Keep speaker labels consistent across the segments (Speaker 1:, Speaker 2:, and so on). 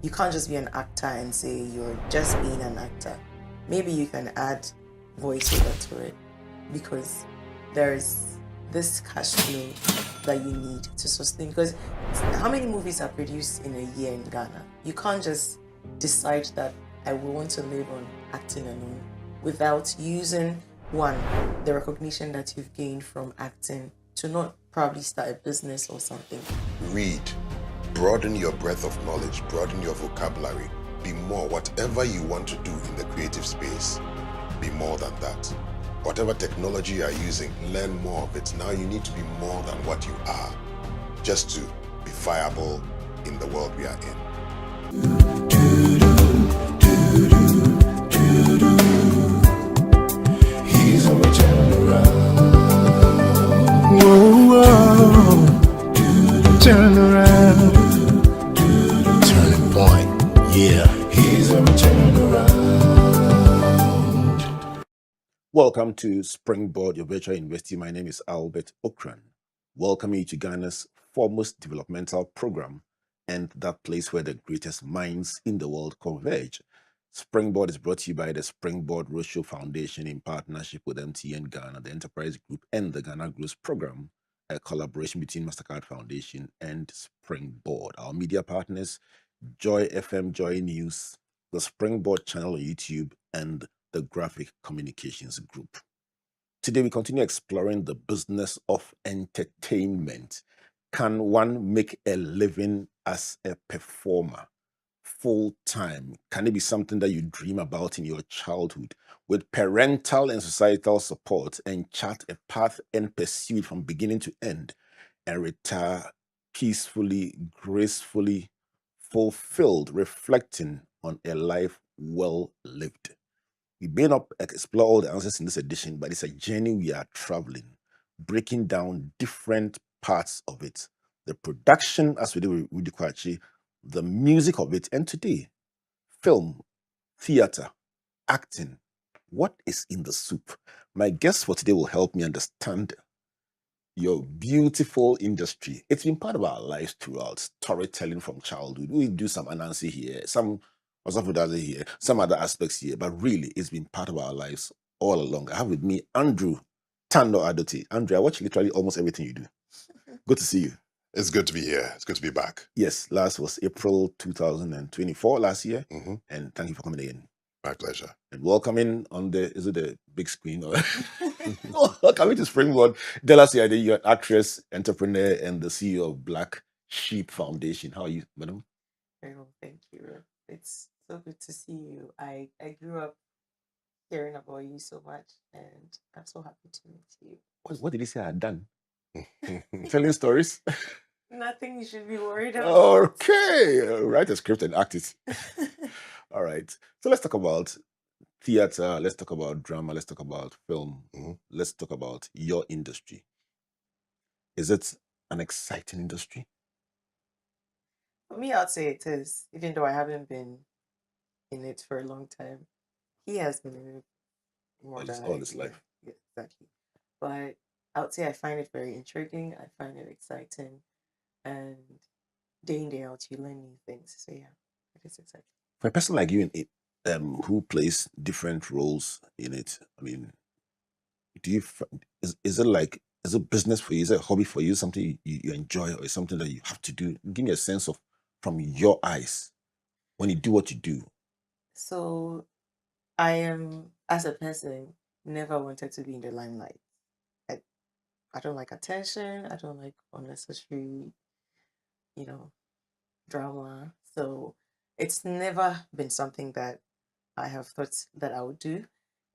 Speaker 1: you can't just be an actor and say you're just being an actor. Maybe you can add voiceover to it because there's this cash flow that you need to sustain. Because how many movies are produced in a year in Ghana? You can't just decide that I will want to live on acting alone without using one, the recognition that you've gained from acting to not probably start a business or something.
Speaker 2: Read. Broaden your breadth of knowledge, broaden your vocabulary. Be more. Whatever you want to do in the creative space, be more than that. Whatever technology you are using, learn more of it. Now you need to be more than what you are, just to be viable in the world we are in. He's on a turnaround. Whoa, whoa. Turn around. Turning point. Yeah. He's on a turnaround. Welcome to Springboard, your virtual university. My name is Albert Ocran. Welcome you to Ghana's foremost developmental program and that place where the greatest minds in the world converge. Springboard is brought to you by the Springboard Roadshow Foundation in partnership with MTN Ghana, the Enterprise Group, and the Ghana Growth Program, a collaboration between MasterCard Foundation and Springboard. Our media partners, Joy FM, Joy News, the Springboard channel on YouTube, and the Graphic Communications Group. Today, we continue exploring the business of entertainment. Can one make a living as a performer full time? Can it be something that you dream about in your childhood with parental and societal support and chart a path and pursue it from beginning to end and retire peacefully, gracefully, fulfilled, reflecting on a life well lived? We may not explore all the answers in this edition, but it's a journey we are traveling, breaking down different parts of it. The production, as we did with Kwachi, the music of it, and today, film, theater, acting. What is in the soup? My guest for today will help me understand your beautiful industry. It's been part of our lives throughout, storytelling from childhood. We do some Anansi here, some Osafudazi here, some other aspects here, but really it's been part of our lives all along. I have with me Andrew Tando Adote. Andrew, I watch literally almost everything you do. Good to see you.
Speaker 3: It's good to be here. It's good to be back.
Speaker 2: Yes, last was April 2024 last year,
Speaker 3: Mm-hmm.
Speaker 2: and thank you for coming again.
Speaker 3: My pleasure.
Speaker 2: And welcoming on is it the big screen? Or welcoming to Springboard, Dela Seade, you're an actress, entrepreneur, and the CEO of Black Sheep Foundation. How are you, madam?
Speaker 1: Very well, thank you. It's so good to see you. I grew up hearing about you so much, and I'm so happy to meet you.
Speaker 2: What did he say I had done? Telling stories?
Speaker 1: Nothing you should be worried about.
Speaker 2: Okay, write a script and act it. All right. So let's talk about theater. Let's talk about drama. Let's talk about film.
Speaker 3: Mm-hmm.
Speaker 2: Let's talk about your industry. Is it an exciting industry?
Speaker 1: For me, I'd say it is, even though I haven't been in it for a long time. He has been in it more than
Speaker 2: All his life.
Speaker 1: Yeah, exactly. But I would say I find it very intriguing. I find it exciting, and day in day out, you learn new things. So yeah, it is exciting.
Speaker 2: For a person like you in it, who plays different roles in it, I mean, do you is it like, is it business for you? Is it a hobby for you? Something you enjoy, or is something that you have to do? Give me a sense of from your eyes when you do what you do.
Speaker 1: So I am, as a person, never wanted to be in the limelight. I don't like attention. I don't like unnecessary, drama. So it's never been something that I have thought that I would do.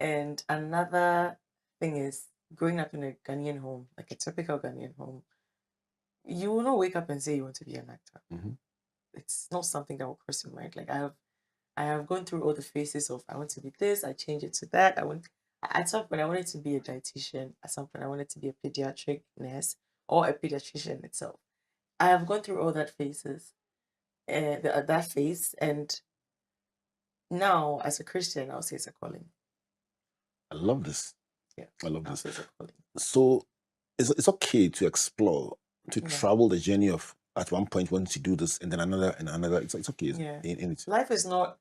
Speaker 1: And another thing is, growing up in a Ghanaian home, like a typical Ghanaian home, you will not wake up and say you want to be an actor.
Speaker 2: Mhm.
Speaker 1: It's not something that will cross your mind. Like I have gone through all the phases of I want to be this, I change it to that. At some point I wanted to be a dietitian. At some point I wanted to be a pediatric nurse or a pediatrician itself. I have gone through all that phases, that phase, and now as a Christian, I'll say it's a calling.
Speaker 2: I love this.
Speaker 1: Yeah,
Speaker 2: I love
Speaker 1: I'll
Speaker 2: this.
Speaker 1: say it's a calling.
Speaker 2: So it's okay to explore, to
Speaker 1: Yeah.
Speaker 2: travel the journey of at one point wanting to do this and then another and another. It's okay.
Speaker 1: Yeah.
Speaker 2: In it.
Speaker 1: Life is not.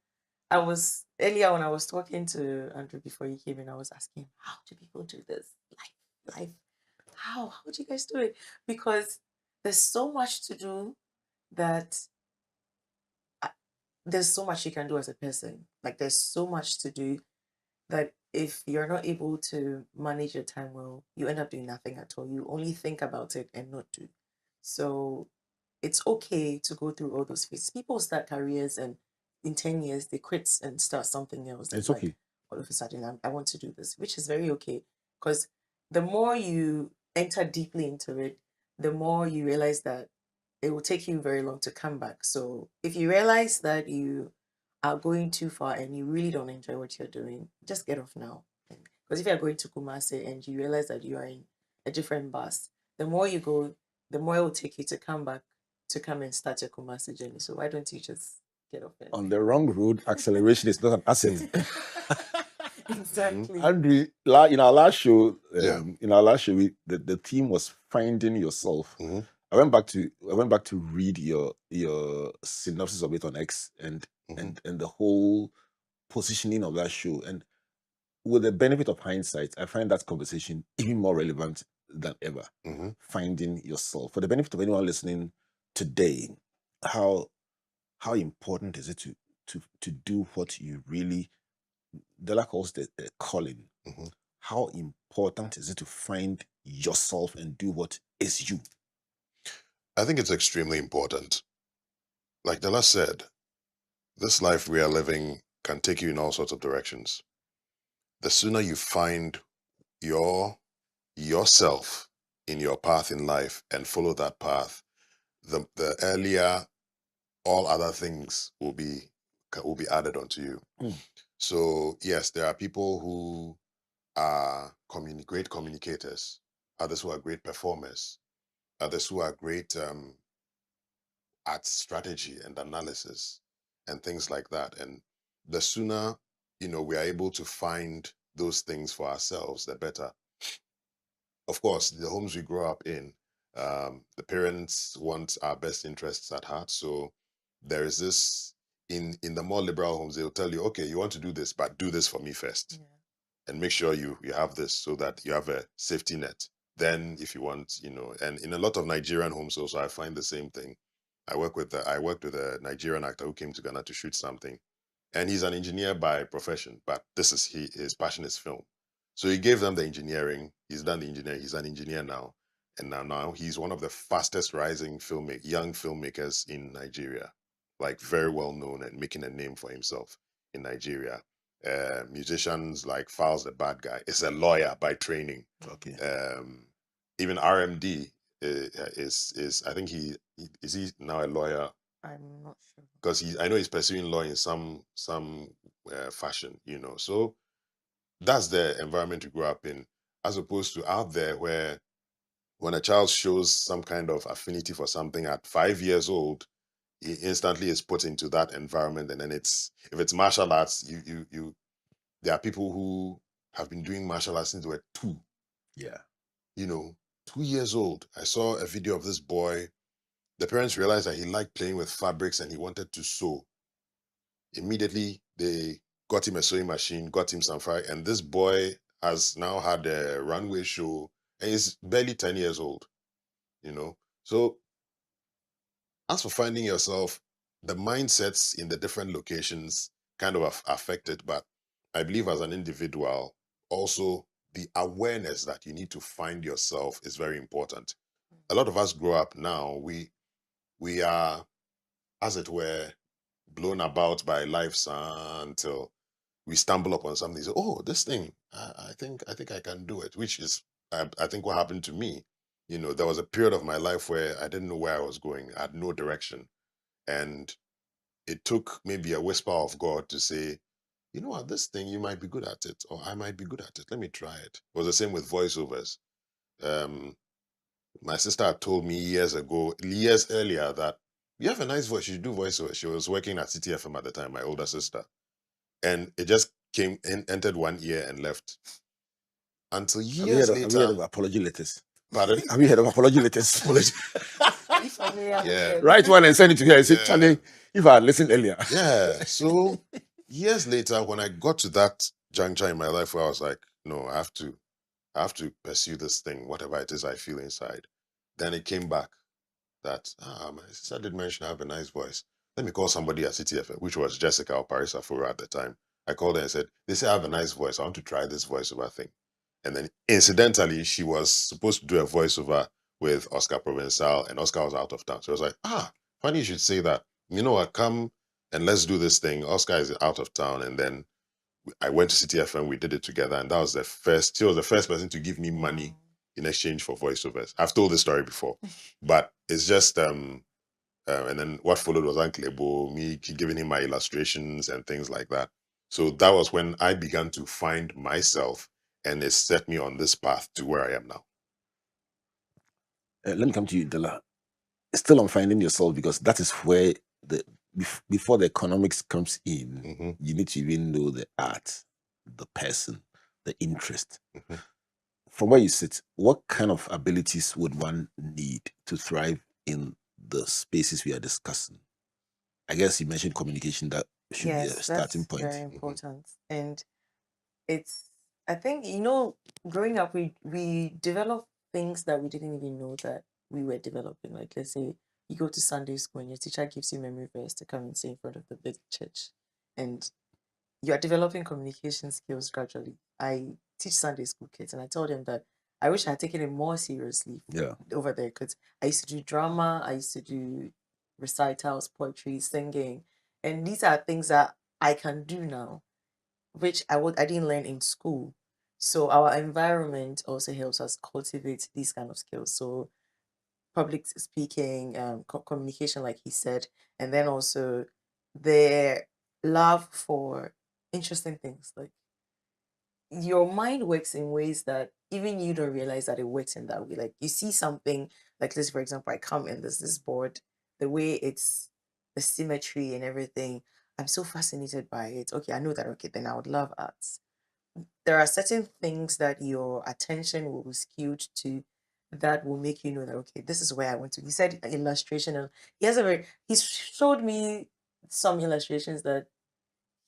Speaker 1: I was earlier when I was talking to Andrew before he came in, I was asking him, how do people do this? Life. How do you guys do it? Because there's so much to do that there's so much you can do as a person. Like there's so much to do that if you're not able to manage your time well, you end up doing nothing at all. You only think about it and not do. So it's okay to go through all those phases. People start careers and in 10 years they quit and start something else.
Speaker 2: It's
Speaker 1: like,
Speaker 2: okay.
Speaker 1: all of a sudden I want to do this, which is very okay. Because the more you enter deeply into it, the more you realize that it will take you very long to come back. So if you realize that you are going too far and you really don't enjoy what you're doing, just get off now. Because if you're going to Kumasi and you realize that you are in a different bus, the more you go, the more it will take you to come back to come and start your Kumasi journey. So why don't you just get off it?
Speaker 2: On the wrong road, acceleration is not an asset.
Speaker 1: Exactly.
Speaker 2: Andrew, in our last show,
Speaker 3: Yeah.
Speaker 2: the theme was finding yourself.
Speaker 3: Mhm.
Speaker 2: I went back to read your synopsis of it on X and the whole positioning of that show. And with the benefit of hindsight, I find that conversation even more relevant than ever.
Speaker 3: Mhm.
Speaker 2: Finding yourself. For the benefit of anyone listening today, how important is it to do what you really, Dela calls it a calling.
Speaker 3: Mhm.
Speaker 2: How important is it to find yourself and do what is you?
Speaker 3: I think it's extremely important. Like Dela said, this life we are living can take you in all sorts of directions. The sooner you find yourself in your path in life and follow that path, the earlier all other things will be added onto you. So yes, there are people who are great communicators, others who are great performers, others who are great at strategy and analysis and things like that. And the sooner we are able to find those things for ourselves, the better. Of course, the homes we grow up in, the parents want our best interests at heart. So there is this in the more liberal homes, they'll tell you, okay, you want to do this, but do this for me first.
Speaker 1: Yeah.
Speaker 3: And make sure you have this so that you have a safety net. Then if you want, and in a lot of Nigerian homes also, I find the same thing. I worked with a Nigerian actor who came to Ghana to shoot something. And he's an engineer by profession, but his passion is film. So he gave them the engineering. He's done the engineering. He's an engineer now. And now he's one of the fastest rising young filmmakers in Nigeria, like very well known and making a name for himself in Nigeria. Musicians like Files the Bad Guy is a lawyer by training.
Speaker 2: Okay.
Speaker 3: Even RMD is I think he now a lawyer.
Speaker 1: I'm not sure.
Speaker 3: Because I know he's pursuing law in some fashion, So that's the environment you grow up in, as opposed to out there where when a child shows some kind of affinity for something at 5 years old, he instantly is put into that environment. And then if it's martial arts, there are people who have been doing martial arts since they were 2.
Speaker 2: Yeah.
Speaker 3: 2 years old. I saw a video of this boy. The parents realized that he liked playing with fabrics and he wanted to sew. Immediately, they got him a sewing machine, got him some fire, and this boy has now had a runway show, and he's barely 10 years old, So, as for finding yourself, the mindsets in the different locations kind of affect it, but I believe as an individual, also the awareness that you need to find yourself is very important. A lot of us grow up now, we are, as it were, blown about by life until we stumble upon something. So, oh, this thing, I think I can do it. Which is, I think, what happened to me. There was a period of my life where I didn't know where I was going. I had no direction, and it took maybe a whisper of God to say, you know what, this thing you might be good at it, or I might be good at it. Let me try it. It was the same with voiceovers. My sister had told me years earlier, that you have a nice voice. You should do voiceover. She was working at CTFM at the time, my older sister. And it just came in, entered one ear and left. Until years later.
Speaker 2: Have you heard of apology letters?
Speaker 3: Pardon?
Speaker 2: Have you heard of apology letters?
Speaker 1: Be familiar with
Speaker 3: Yeah.
Speaker 1: them.
Speaker 2: Write one and send it to her. I said,
Speaker 3: Yeah.
Speaker 2: Charlie, if I had listened earlier.
Speaker 3: Yeah. So years later, when I got to that juncture in my life where I was like, no, I have to pursue this thing, whatever it is I feel inside. Then it came back that my sister did mention I have a nice voice. Let me call somebody at CTFM, which was Jessica or Paris Afura at the time. I called her and said, they say I have a nice voice. I want to try this voiceover thing. And then incidentally, she was supposed to do a voiceover with Oscar Provençal, and Oscar was out of town. So I was like, funny you should say that. You know what, come and let's do this thing. Oscar is out of town. And then I went to CTFM, we did it together, and that was she was the first person to give me money in exchange for voiceovers. I've told this story before, but it's just and then what followed was Uncle Ebo, me giving him my illustrations and things like that. So that was when I began to find myself, and it set me on this path to where I am now.
Speaker 2: Let me come to you, Dela. Still on finding yourself, because that is where before the economics comes in, you need to even know the art, the person, the interest. From where you sit, what kind of abilities would one need to thrive in the spaces we are discussing? I guess you mentioned communication. That should be a starting point.
Speaker 1: Very important. And I think, growing up, we develop things that we didn't even know that we were developing. Like, let's say you go to Sunday school and your teacher gives you memory verse to come and say in front of the big church, and you are developing communication skills gradually. I teach Sunday school kids, and I told them that I wish I had taken it more seriously over there, because I used to do drama, I used to do recitals, poetry, singing, and these are things that I can do now, which I didn't learn in school. So our environment also helps us cultivate these kind of skills. So public speaking, communication, like he said, and then also their love for interesting things. Like, your mind works in ways that even you don't realize that it works in that way. Like, you see something like this, for example, I come in this board, the way it's the symmetry and everything. I'm so fascinated by it. Okay, I know that. Okay, then I would love arts. There are certain things that your attention will be skewed to that will make you know that, okay, this is where I want to. He said illustration, and he showed me some illustrations that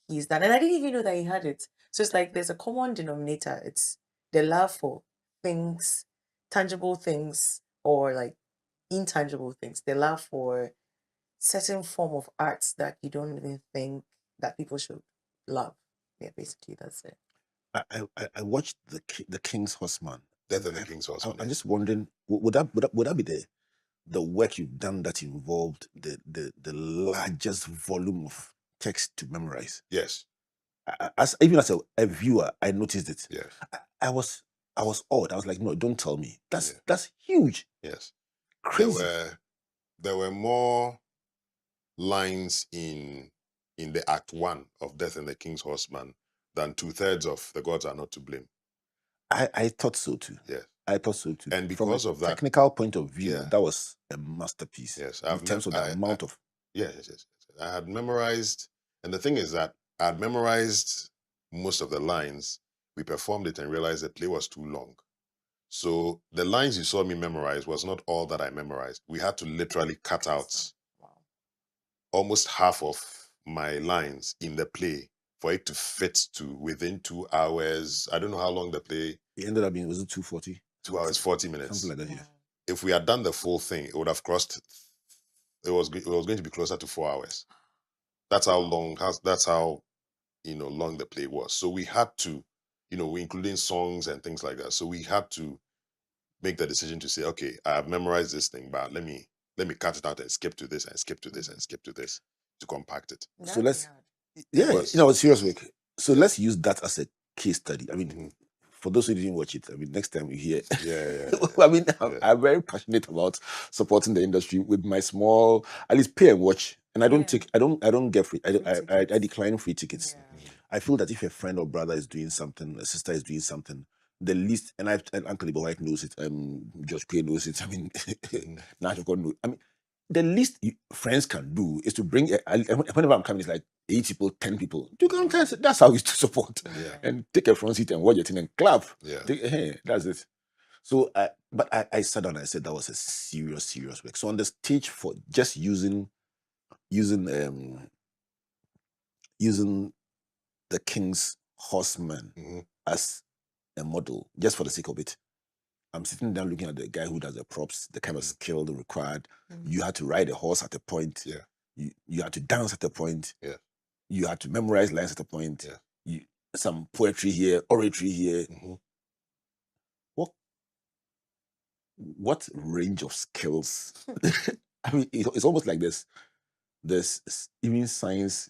Speaker 1: he's done, and I didn't even know that he had it. So it's like there's a common denominator. It's the love for things, tangible things, or like intangible things. The love for certain form of arts that you don't even think that people should love. Yeah, basically that's it.
Speaker 2: I watched the King's Horseman.
Speaker 3: Death of the King's Horseman.
Speaker 2: I'm just wondering, would that be the work you've done that involved the largest volume of text to memorize?
Speaker 3: Yes.
Speaker 2: Even as a viewer, I noticed it.
Speaker 3: Yes.
Speaker 2: I was awed. I was like, no, don't tell me. That's huge.
Speaker 3: Yes.
Speaker 2: Crazy.
Speaker 3: There were more lines in the Act 1 of Death and the King's Horseman than 2/3 of The Gods Are Not to Blame.
Speaker 2: I thought so too.
Speaker 3: Yes.
Speaker 2: I thought so too.
Speaker 3: And because
Speaker 2: From
Speaker 3: of that
Speaker 2: technical point of view, that was a masterpiece.
Speaker 3: Yes.
Speaker 2: In terms of the amount of.
Speaker 3: Yes. I had memorized, and the thing is that I had memorized most of the lines. We performed it and realized the play was too long. So the lines you saw me memorize was not all that I memorized. We had to literally cut out almost half of my lines in the play for it to fit to within 2 hours. I don't know how long the play.
Speaker 2: It ended up being, was it 2:40?
Speaker 3: 2 hours, 40 minutes.
Speaker 2: Something like that, yeah.
Speaker 3: If we had done the full thing, it would have crossed. It was going to be closer to 4 hours. That's how long. That's how long the play was. So we had to, we including songs and things like that. So we had to make the decision to say, okay, I've memorized this thing, but let me cut it out and skip to this and skip to this and skip to this to compact it.
Speaker 2: So let's, serious work. So let's use that as a case study. I mean, for those who didn't watch it, I mean, next time we hear, I mean, I'm very passionate about supporting the industry with my small, at least pay and watch. And I don't get free. I decline free tickets. I feel that if a friend or brother is doing something, a sister is doing something, the least, and Uncle Ibo White knows it, George P knows it. I mean, National God knows. I mean, the least friends can do is to bring. Whenever I'm coming, it's like 8 people, 10 people. You can. That's how we used to support, and take a front seat and watch it and clap.
Speaker 3: Yeah,
Speaker 2: hey, that's it. So, I sat down and I said that was a serious work. So on the stage, for just using using the king's horseman
Speaker 3: Mhm.
Speaker 2: as a model, just for the sake of it, I'm sitting down looking at the guy who does the props, the kind of skill required. You had to ride a horse at a point.
Speaker 3: Yeah.
Speaker 2: You had to dance at a point.
Speaker 3: Yeah.
Speaker 2: You had to memorize lines at a point.
Speaker 3: Yeah.
Speaker 2: Some poetry here, oratory here.
Speaker 3: Mhm.
Speaker 2: What range of skills? I mean, it's almost like there's even science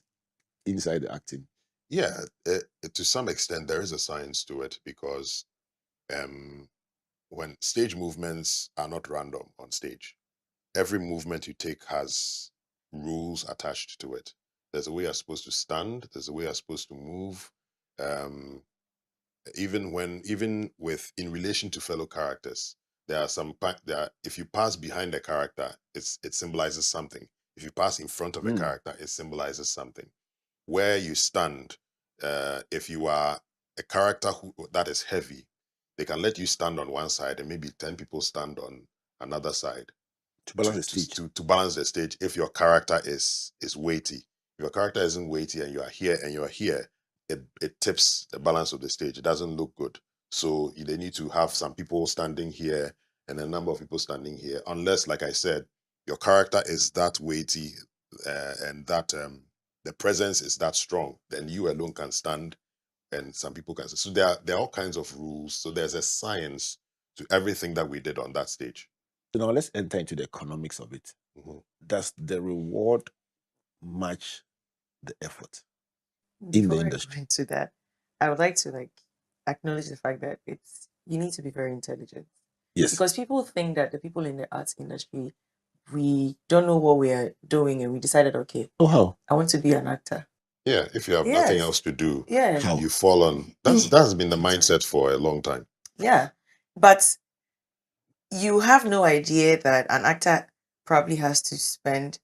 Speaker 2: inside the acting.
Speaker 3: Yeah, to some extent, there is a science to it because when stage movements are not random on stage, every movement you take has rules attached to it. There's a way you're supposed to stand. There's a way you're supposed to move. Um, even with in relation to fellow characters, there are if you pass behind a character, it symbolizes something. If you pass in front of a character, it symbolizes something. Where you stand, if you are a character that is heavy, they can let you stand on one side and maybe 10 people stand on another side
Speaker 2: To balance the stage.
Speaker 3: to balance the stage. If your character is weighty, if your character isn't weighty and you're here, it tips the balance of the stage. It doesn't look good. So they need to have some people standing here and a number of people standing here, unless, like I said, your character is that weighty and that the presence is that strong, then you alone can stand and some people can. So there are all kinds of rules. So there's a science to everything that we did on that stage.
Speaker 2: So now let's enter into the economics of it.
Speaker 3: Mhm.
Speaker 2: Does the reward match the effort in the
Speaker 1: Before I go
Speaker 2: industry?
Speaker 1: into that, I would like to acknowledge the fact that you need to be very intelligent.
Speaker 2: Yes.
Speaker 1: Because people think that the people in the arts industry, we don't know what we are doing and we decided, okay,
Speaker 2: Oh, how?
Speaker 1: I want to be an actor.
Speaker 3: Yeah, if you have nothing
Speaker 1: Yes.
Speaker 3: else to do,
Speaker 1: Yeah.
Speaker 2: How?
Speaker 3: you fall on. That's been the mindset for a long time.
Speaker 1: Yeah. But you have no idea that an actor probably has to spend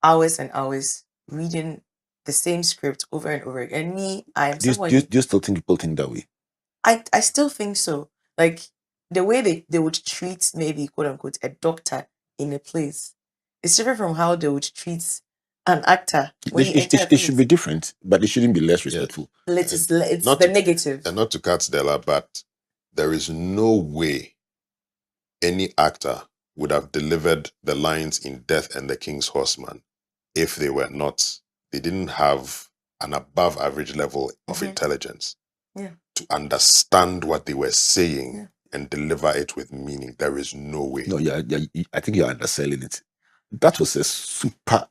Speaker 1: hours and hours reading the same script over and over again. And me, I am
Speaker 2: Do
Speaker 1: someone.
Speaker 2: you still think people think that way?
Speaker 1: I still think so. Like the way they would treat maybe quote unquote a doctor in a place is different from how they would treat an actor when you enter a
Speaker 2: It should be
Speaker 1: place.
Speaker 2: different, but it shouldn't be less respectful.
Speaker 1: It's
Speaker 3: Not
Speaker 1: the
Speaker 3: to-
Speaker 1: negative.
Speaker 3: And not to cut Dela, but there is no way any actor would have delivered the lines in Death and the King's Horseman if they didn't have an above average level of intelligence to understand what they were saying and deliver it with meaning. There is no way.
Speaker 2: No, I think you're underselling it. That was a super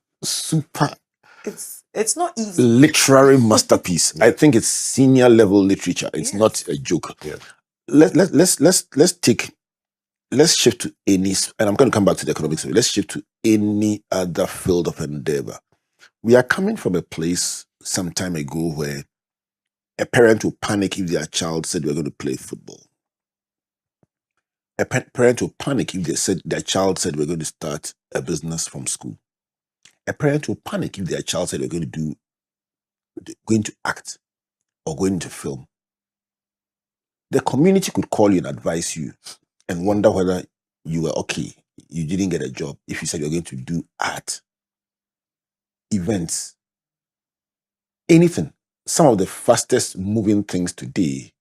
Speaker 1: It's not easy.
Speaker 2: literary masterpiece. I think it's senior level literature. It's not a joke.
Speaker 3: Yeah.
Speaker 2: Let's shift to any, and I'm going to come back to the economics of it. Let's shift to any other field of endeavor. We are coming from a place some time ago where a parent will panic if their child said we're going to play football. A parent will panic if their child said we're going to start a business from school. A parent will panic if their child said we're going to act or going into film. The community could call you and advise you and wonder whether you were okay. You didn't get a job if you said you're going to do art, events, anything. Some of the fastest moving things today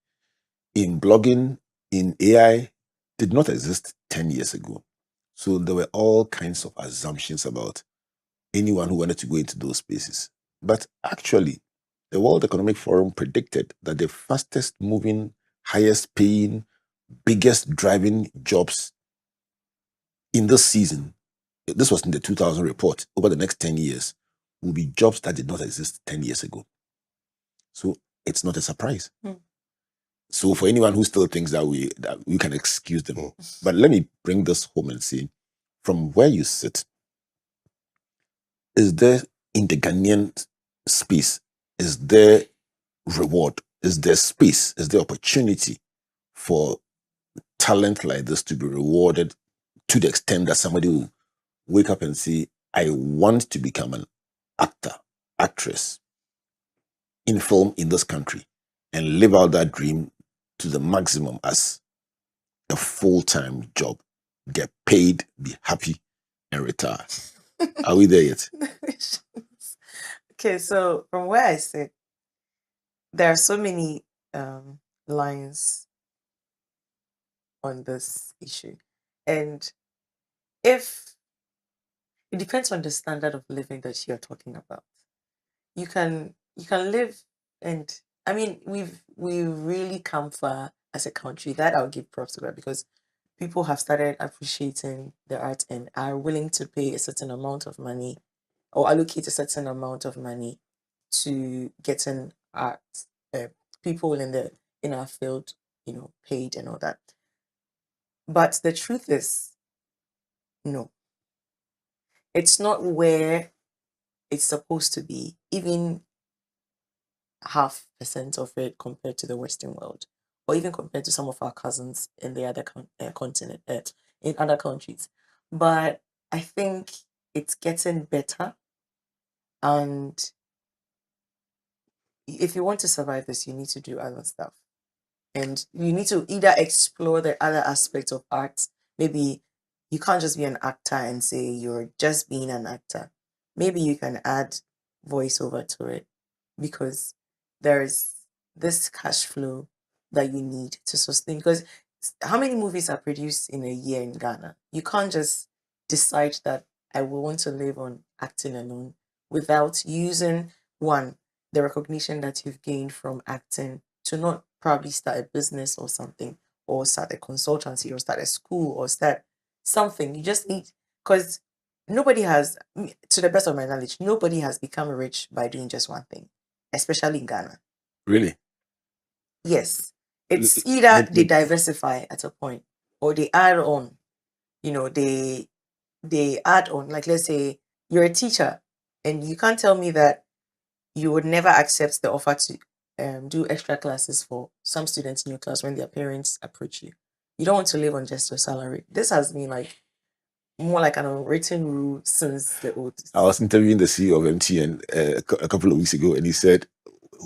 Speaker 2: in blogging, in AI, did not exist 10 years ago. So there were all kinds of assumptions about anyone who wanted to go into those spaces. But actually, the World Economic Forum predicted that the fastest moving, highest paying, biggest driving jobs in this season, this was in the 2000 report, over the next 10 years, will be jobs that did not exist 10 years ago. So it's not a surprise. So for anyone who still thinks that we can excuse them. But let me bring this home and say, from where you sit, is there, in the Ghanaian space, is there reward? Is there space? Is there opportunity for talent like this to be rewarded to the extent that somebody will wake up and say, I want to become an actor, actress in film in this country and live out that dream to the maximum as a full-time job, get paid, be happy, and retire. Are we there yet?
Speaker 1: Okay, so from where I sit, there are so many lines on this issue. And if it depends on the standard of living that you're talking about. You can live, and I mean we've really come far as a country. That I'll give props to that, because people have started appreciating the art and are willing to pay a certain amount of money or allocate a certain amount of money to getting art people in our field, paid and all that. But the truth is, no, it's not where it's supposed to be, even 0.5% of it compared to the Western world, or even compared to some of our cousins in the other continent, in other countries. But I think it's getting better, and if you want to survive this, you need to do other stuff, and you need to either explore the other aspects of art. Maybe you can't just be an actor and say you're just being an actor. Maybe you can add voiceover to it, because there's this cash flow that you need to sustain. Because how many movies are produced in a year in Ghana? You can't just decide that I will want to live on acting alone without using the recognition that you've gained from acting to not probably start a business or something, or start a consultancy, or start a school, or start something. You just need, because nobody has, to the best of my knowledge, nobody has become rich by doing just one thing, especially in Ghana.
Speaker 2: Really?
Speaker 1: Yes. It's either they diversify at a point, or they add on. They add on. Like, let's say you're a teacher, and you can't tell me that you would never accept the offer to do extra classes for some students in your class when their parents approach you. You don't want to live on just your salary. This has been more like an unwritten rule since the oldest.
Speaker 2: I was interviewing the CEO of MTN a couple of weeks ago, and he said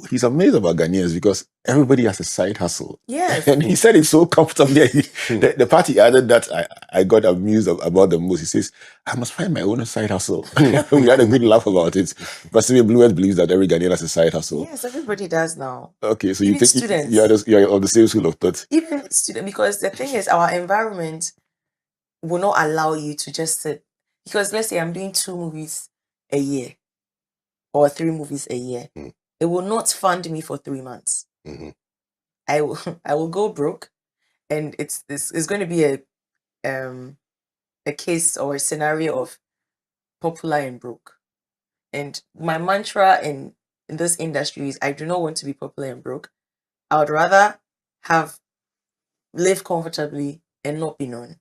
Speaker 2: he's amazed about Ghanaians because everybody has a side hustle.
Speaker 1: Yes.
Speaker 2: And he said it so comfortably. The party added that I got amused about the most. He says, I must find my own side hustle. We had a good laugh about it. But Sylvia Bluet believes that every Ghanaian has a side hustle.
Speaker 1: Yes, everybody does now.
Speaker 2: Okay, so
Speaker 1: Even
Speaker 2: you think
Speaker 1: students.
Speaker 2: you're of the same school of thought?
Speaker 1: Even students, because the thing is, our environment will not allow you to just sit. Because let's say I'm doing 2 movies a year or 3 movies a year. It will not fund me for 3 months. I will go broke, and it's going to be a case or a scenario of popular and broke. And my mantra in this industry is, I do not want to be popular and broke. I would rather live comfortably and not be known.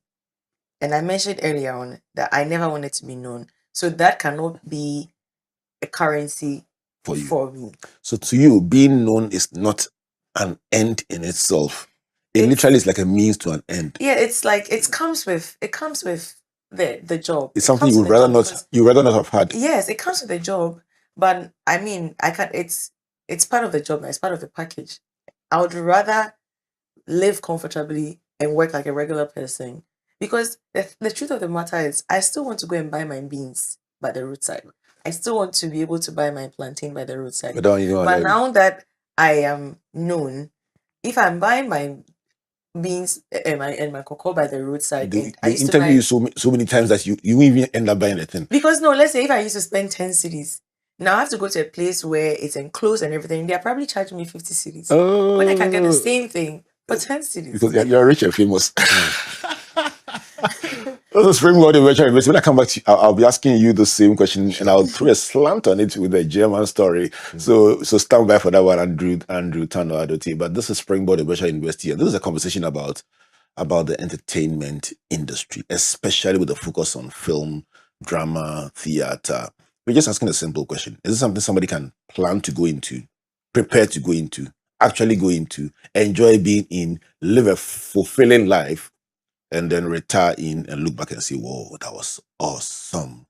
Speaker 1: And I mentioned earlier on that I never wanted to be known. So that cannot be a currency for me.
Speaker 2: So to you, being known is not an end in itself. It literally is like a means to an end. Yeah,
Speaker 1: it's like it comes with the job.
Speaker 2: It's something you would rather not have had.
Speaker 1: Yes, it comes with the job. But I mean, it's part of the job, it's part of the package. I would rather live comfortably and work like a regular person. Because the truth of the matter is, I still want to go and buy my beans by the roadside. I still want to be able to buy my plantain by the roadside. But now that I am known, if I'm buying my beans and my cocoa by the roadside,
Speaker 2: they interview you so many times that you even end up buying a thing.
Speaker 1: Because no, let's say if I used to spend 10 cedis, now I have to go to a place where it's enclosed and everything. They're probably charging me 50 cedis. When I can get the same thing for 10 cedis.
Speaker 2: Because you're rich and famous. This is Springboard Virtual Investment. When I come back to you, I'll be asking you the same question, and I'll throw a slant on it with a German story. So stand by for that one, Andrew Tano Adote. But this is Springboard Virtual University, and this is a conversation about the entertainment industry, especially with a focus on film, drama, theater. We're just asking a simple question: is this something somebody can plan to go into, prepare to go into, actually go into, enjoy being in, live a fulfilling life, and then retire in and look back and say, whoa, that was awesome?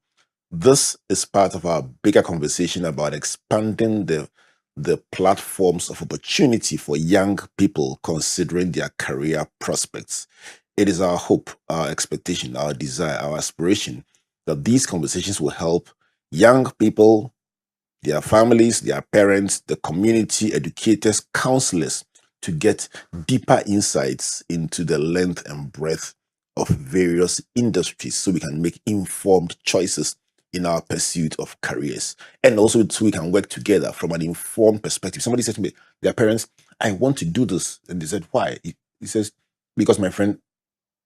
Speaker 2: This is part of our bigger conversation about expanding the platforms of opportunity for young people considering their career prospects. It is our hope, our expectation, our desire, our aspiration that these conversations will help young people, their families, their parents, the community, educators, counselors to get deeper insights into the length and breadth of various industries so we can make informed choices in our pursuit of careers. And also so we can work together from an informed perspective. Somebody said to me, their parents, I want to do this. And they said, why? He says, because my friend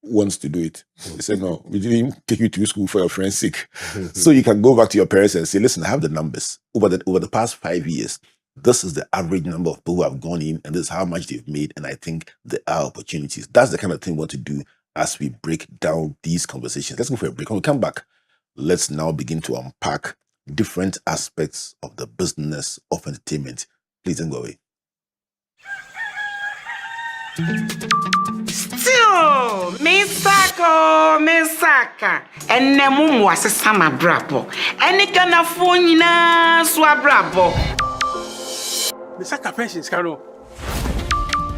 Speaker 2: wants to do it. They said, no, we didn't take you to school for your friend's sake. So you can go back to your parents and say, listen, I have the numbers. Over the past 5 years, this is the average number of people who have gone in, and this is how much they've made. And I think there are opportunities. That's the kind of thing we want to do as we break down these conversations. Let's go for a break. When we come back, let's now begin to unpack different aspects of the business of entertainment. Please don't go away.
Speaker 4: Still, Misaka, and Nemum was a summer brabo, and it can afford Swa brabo.
Speaker 5: Misaka pensions, Carol.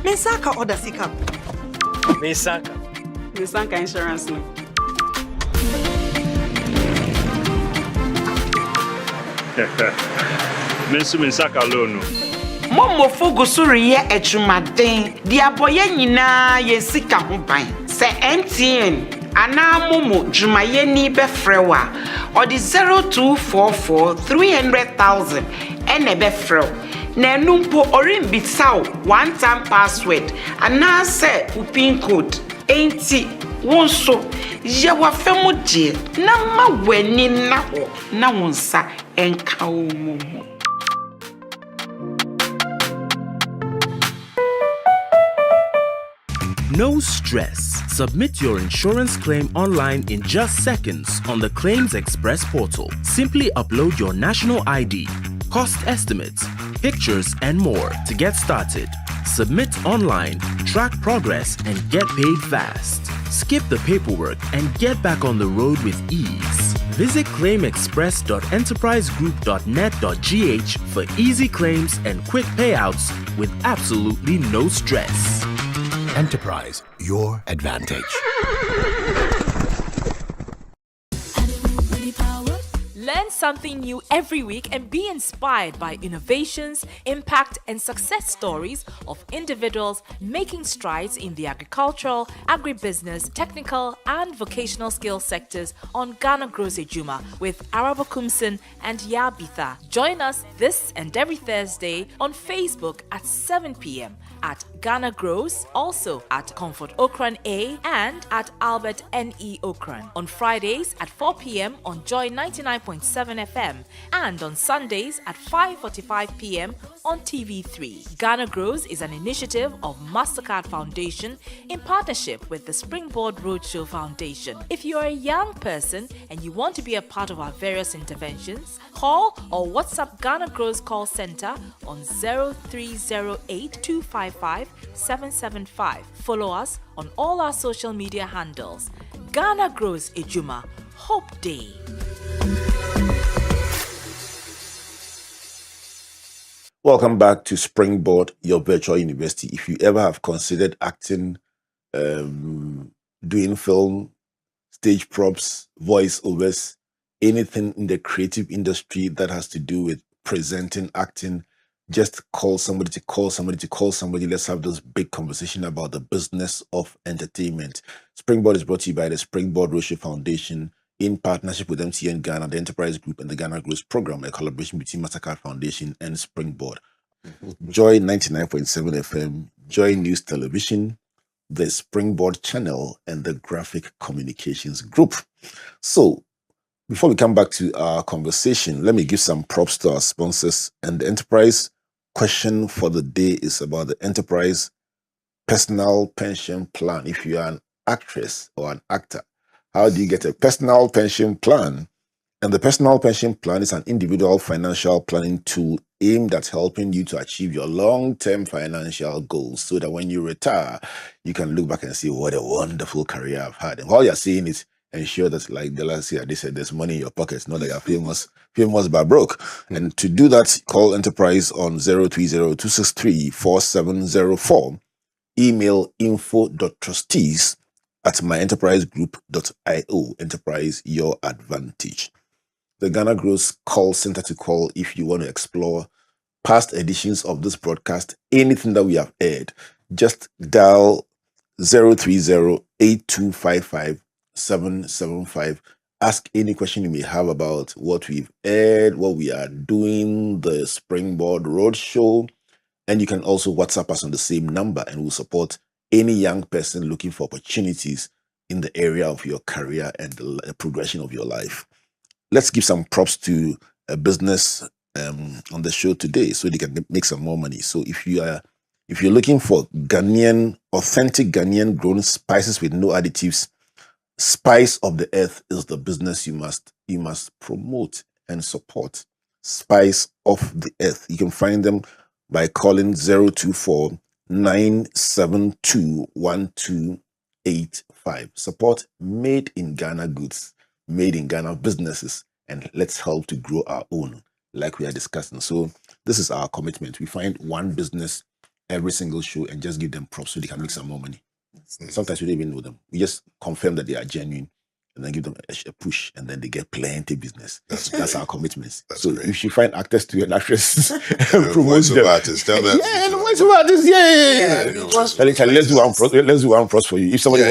Speaker 6: Misaka order Sika.
Speaker 4: Misaka insurance.
Speaker 5: Misaka loan.
Speaker 4: Momo Fogusuri ye echumaden, diaboye nina ye sika hubai. Se MTN, ana momo jumaye ni befrewa, or the 0244 300,000 ene befrew. Ne numpo orin bitsao one-time password, ana se upin code, enti wonso, ye wafemu je, na ma weni na ho, na wonsa enka momo.
Speaker 7: No stress. Submit your insurance claim online in just seconds on the Claims Express portal. Simply upload your national ID, cost estimates, pictures, and more to get started. Submit online, track progress, and get paid fast. Skip the paperwork and get back on the road with ease. Visit claimexpress.enterprisegroup.net.gh for easy claims and quick payouts with absolutely no stress.
Speaker 8: Enterprise, your advantage.
Speaker 9: Learn something new every week and be inspired by innovations, impact, and success stories of individuals making strides in the agricultural, agribusiness, technical, and vocational skill sectors on Ghana Grows Ejuma with Arabo Kumsin and Yabitha. Join us this and every Thursday on Facebook at 7 p.m. at Ghana Grows, also at Comfort Ocran A and at Albert N.E. Ocran. On Fridays at 4 p.m. on Joy 99.7 FM and on Sundays at 5:45 p.m. on TV3. Ghana Grows is an initiative of MasterCard Foundation in partnership with the Springboard Roadshow Foundation. If you are a young person and you want to be a part of our various interventions, call or WhatsApp Ghana Grows call center on 0308 255 775. Follow us on all our social media handles. Ghana Grows Ejuma. Hope Day.
Speaker 2: Welcome back to Springboard, your virtual university. If you ever have considered acting, doing film, stage props, voiceovers, anything in the creative industry that has to do with presenting, acting, just call somebody to call somebody to call somebody. Let's have this big conversation about the business of entertainment. Springboard is brought to you by the Springboard Roadshow Foundation in partnership with MTN Ghana, the Enterprise Group, and the Ghana Grows Program, a collaboration between MasterCard Foundation and Springboard. Joy 99.7 FM, Joy News Television, the Springboard Channel, and the Graphic Communications Group. So, before we come back to our conversation, let me give some props to our sponsors. And the Enterprise question for the day is about the Enterprise Personal Pension Plan. If you are an actress or an actor, how do you get a personal pension plan? And the personal pension plan is an individual financial planning tool aimed at helping you to achieve your long-term financial goals so that when you retire, you can look back and say, what a wonderful career I've had. And while you're saying it, ensure that, like Dela Seade said, there's money in your pockets, not that you're famous but broke. And to do that, call Enterprise on 030-263-4704. Email info.trustees at myenterprisegroup.io. Enterprise, your advantage. The Ghana Grows call center to call if you want to explore past editions of this broadcast, anything that we have aired. Just dial 030-8255-775. Ask any question you may have about what we've aired, what we are doing, the Springboard Roadshow, and you can also WhatsApp us on the same number, and we'll support any young person looking for opportunities in the area of your career and the progression of your life. Let's give some props to a business on the show today so they can make some more money. So if you're looking for authentic Ghanaian grown spices with no additives, Spice of the Earth is the business you must promote and support. Spice of the Earth. You can find them by calling 024-972-1285. Support made in Ghana goods, made in Ghana businesses, and let's help to grow our own, like we are discussing. So this is our commitment. We find one business every single show and just give them props so they can make some more money. Sometimes we don't even know them. We just confirm that they are genuine and then give them a push, and then they get plenty business. That's our commitments. So great. If you find actors to an actress, promote them.
Speaker 3: Artists, tell them.
Speaker 2: Yeah, the voice of artists. Yeah. Let's do one pros for you. If somebody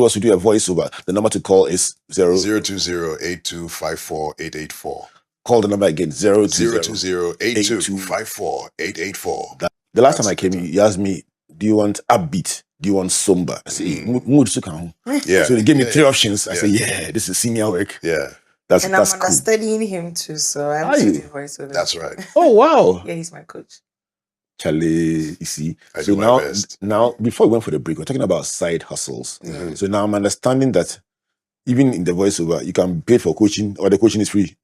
Speaker 2: wants to do a voiceover, the number to call is
Speaker 3: 020-8254-884.
Speaker 2: Call the number again,
Speaker 3: 020-8254-884.
Speaker 2: The last time I came, you asked me, do you want upbeat? Do you want somber? I say, mood to come.
Speaker 3: Yeah.
Speaker 2: So they gave me three options. I say, yeah, this is senior work.
Speaker 3: Yeah.
Speaker 2: That's
Speaker 1: I'm
Speaker 2: cool.
Speaker 1: studying him too, so I'm doing voiceover.
Speaker 3: That's right.
Speaker 2: Oh, wow.
Speaker 1: Yeah, he's my coach.
Speaker 2: Charlie, you see.
Speaker 3: I do my best.
Speaker 2: Now, before we went for the break, we're talking about side hustles. Mm-hmm. So now I'm understanding that even in the voiceover, you can pay for coaching, or the coaching is free.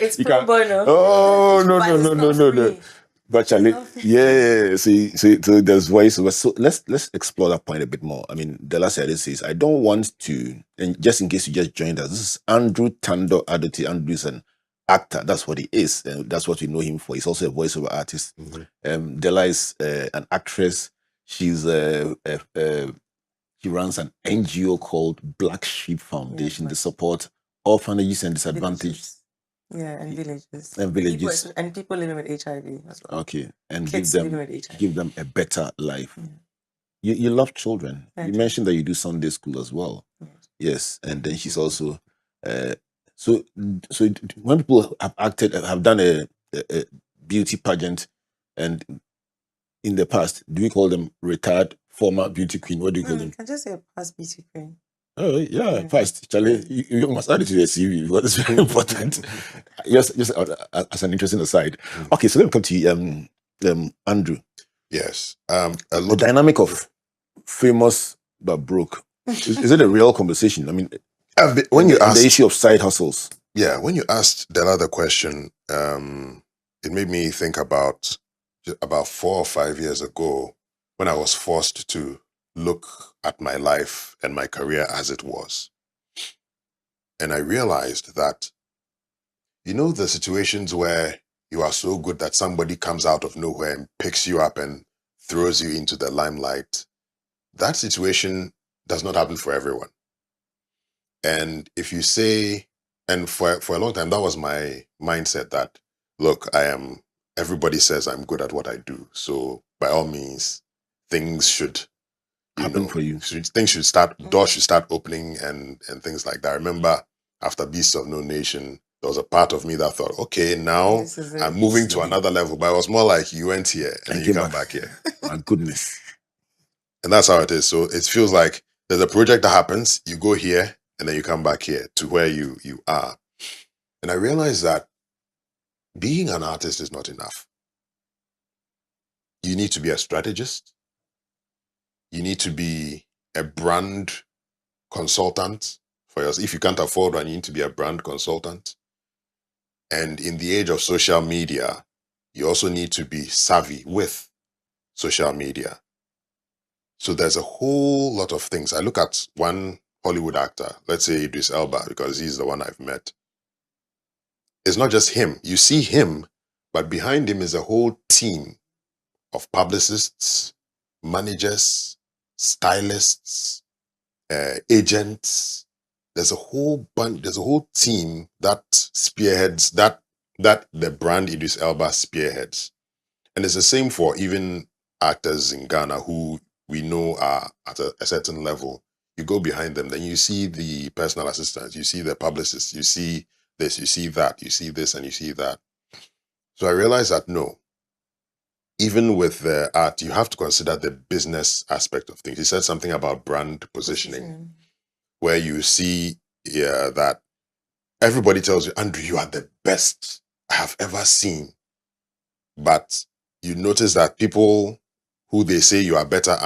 Speaker 1: It's pro bono.
Speaker 2: Oh, no. But Charlie, yeah. So there's voiceover. So let's explore that point a bit more. I mean, Dela Seade says, I don't want to, and just in case you just joined us, this is Andrew Tando Adote. Andrew is an actor. That's what he is. And that's what we know him for. He's also a voiceover artist. Mm-hmm. Dela is an actress. She's she runs an NGO called Black Sheep Foundation to support orphanages and disadvantaged.
Speaker 1: Yeah, and villages.
Speaker 2: And
Speaker 1: people living with HIV as well.
Speaker 2: Okay, and
Speaker 1: Kids
Speaker 2: give them a better life. Yeah. You love children. You mentioned that you do Sunday school as well. Yes, and then she's also so when people have done a beauty pageant, and in the past, do we call them retired former beauty queen? What do you call them?
Speaker 1: You can just say past beauty queen.
Speaker 2: Oh yeah, past. Charlie, you must add it to your CV because it's very important. just as an interesting aside. Okay, so let me come to you, Andrew.
Speaker 3: Yes.
Speaker 2: The dynamic of famous but broke. Is it a real conversation? I mean,
Speaker 3: when you asked
Speaker 2: the issue of side hustles.
Speaker 3: Yeah, when you asked Dela the question, it made me think about 4 or 5 years ago when I was forced to look at my life and my career as it was. And I realized that, the situations where you are so good that somebody comes out of nowhere and picks you up and throws you into the limelight, that situation does not happen for everyone. And if you say, and for a long time, that was my mindset that, look, everybody says I'm good at what I do. So by all means, things should
Speaker 2: happen for you.
Speaker 3: Doors should start opening and things like that. I remember after Beasts of No Nation, there was a part of me that thought, okay, now I'm moving to another level. But it was more like you went here and you come back here.
Speaker 2: My goodness.
Speaker 3: And that's how it is. So it feels like there's a project that happens, you go here, and then you come back here to where you are. And I realized that being an artist is not enough. You need to be a strategist. You need to be a brand consultant for yourself. If you can't afford one, you need to be a brand consultant. And in the age of social media, you also need to be savvy with social media. So there's a whole lot of things. I look at one Hollywood actor, let's say Idris Elba, because he's the one I've met. It's not just him. You see him, but behind him is a whole team of publicists, managers, stylists, agents. There's a whole bunch. There's a whole team that spearheads that the brand Idris Elba spearheads, and it's the same for even actors in Ghana who we know are at a certain level. You go behind them, then you see the personal assistants, you see the publicists, you see this, you see that, you see this, and you see that. So I realized that no, even with the art, you have to consider the business aspect of things. He said something about brand positioning, where you see that everybody tells you, Andrew, you are the best I have ever seen. But you notice that people who they say you are better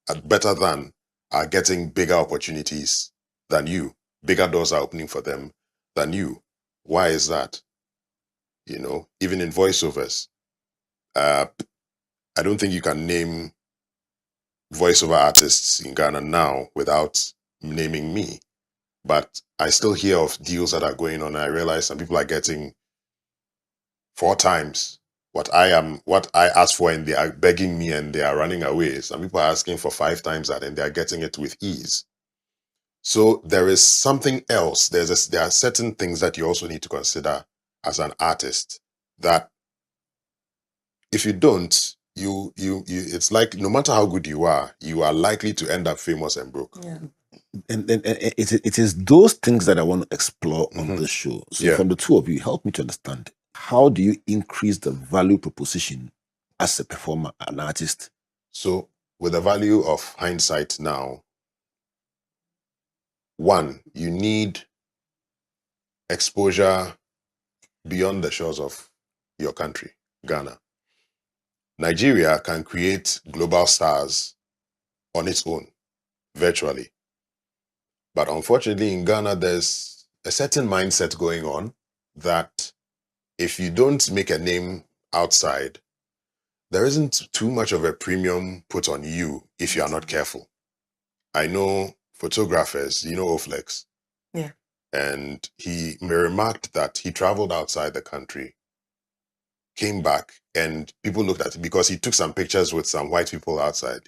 Speaker 3: than are getting bigger opportunities than you. Bigger doors are opening for them than you. Why is that? You know, even in voiceovers, I don't think you can name voiceover artists in Ghana now without naming me. But I still hear of deals that are going on. I realize some people are getting 4 times what I asked for, and they are begging me and they are running away. Some people are asking for 5 times that and they are getting it with ease. So there is something else. There are certain things that you also need to consider as an artist, that if you don't, you it's like no matter how good you are likely to end up famous and broke.
Speaker 1: Yeah.
Speaker 2: And it is those things that I want to explore on the show. So from the two of you, help me to understand, how do you increase the value proposition as a performer, an artist?
Speaker 3: So with the value of hindsight now, one, you need exposure beyond the shores of your country, Ghana. Nigeria can create global stars on its own, virtually. But unfortunately, in Ghana, there's a certain mindset going on that if you don't make a name outside, there isn't too much of a premium put on you if you are not careful. I know photographers, you know Oflex.
Speaker 1: Yeah.
Speaker 3: And he remarked that he traveled outside the country, came back, and people looked at him because he took some pictures with some white people outside.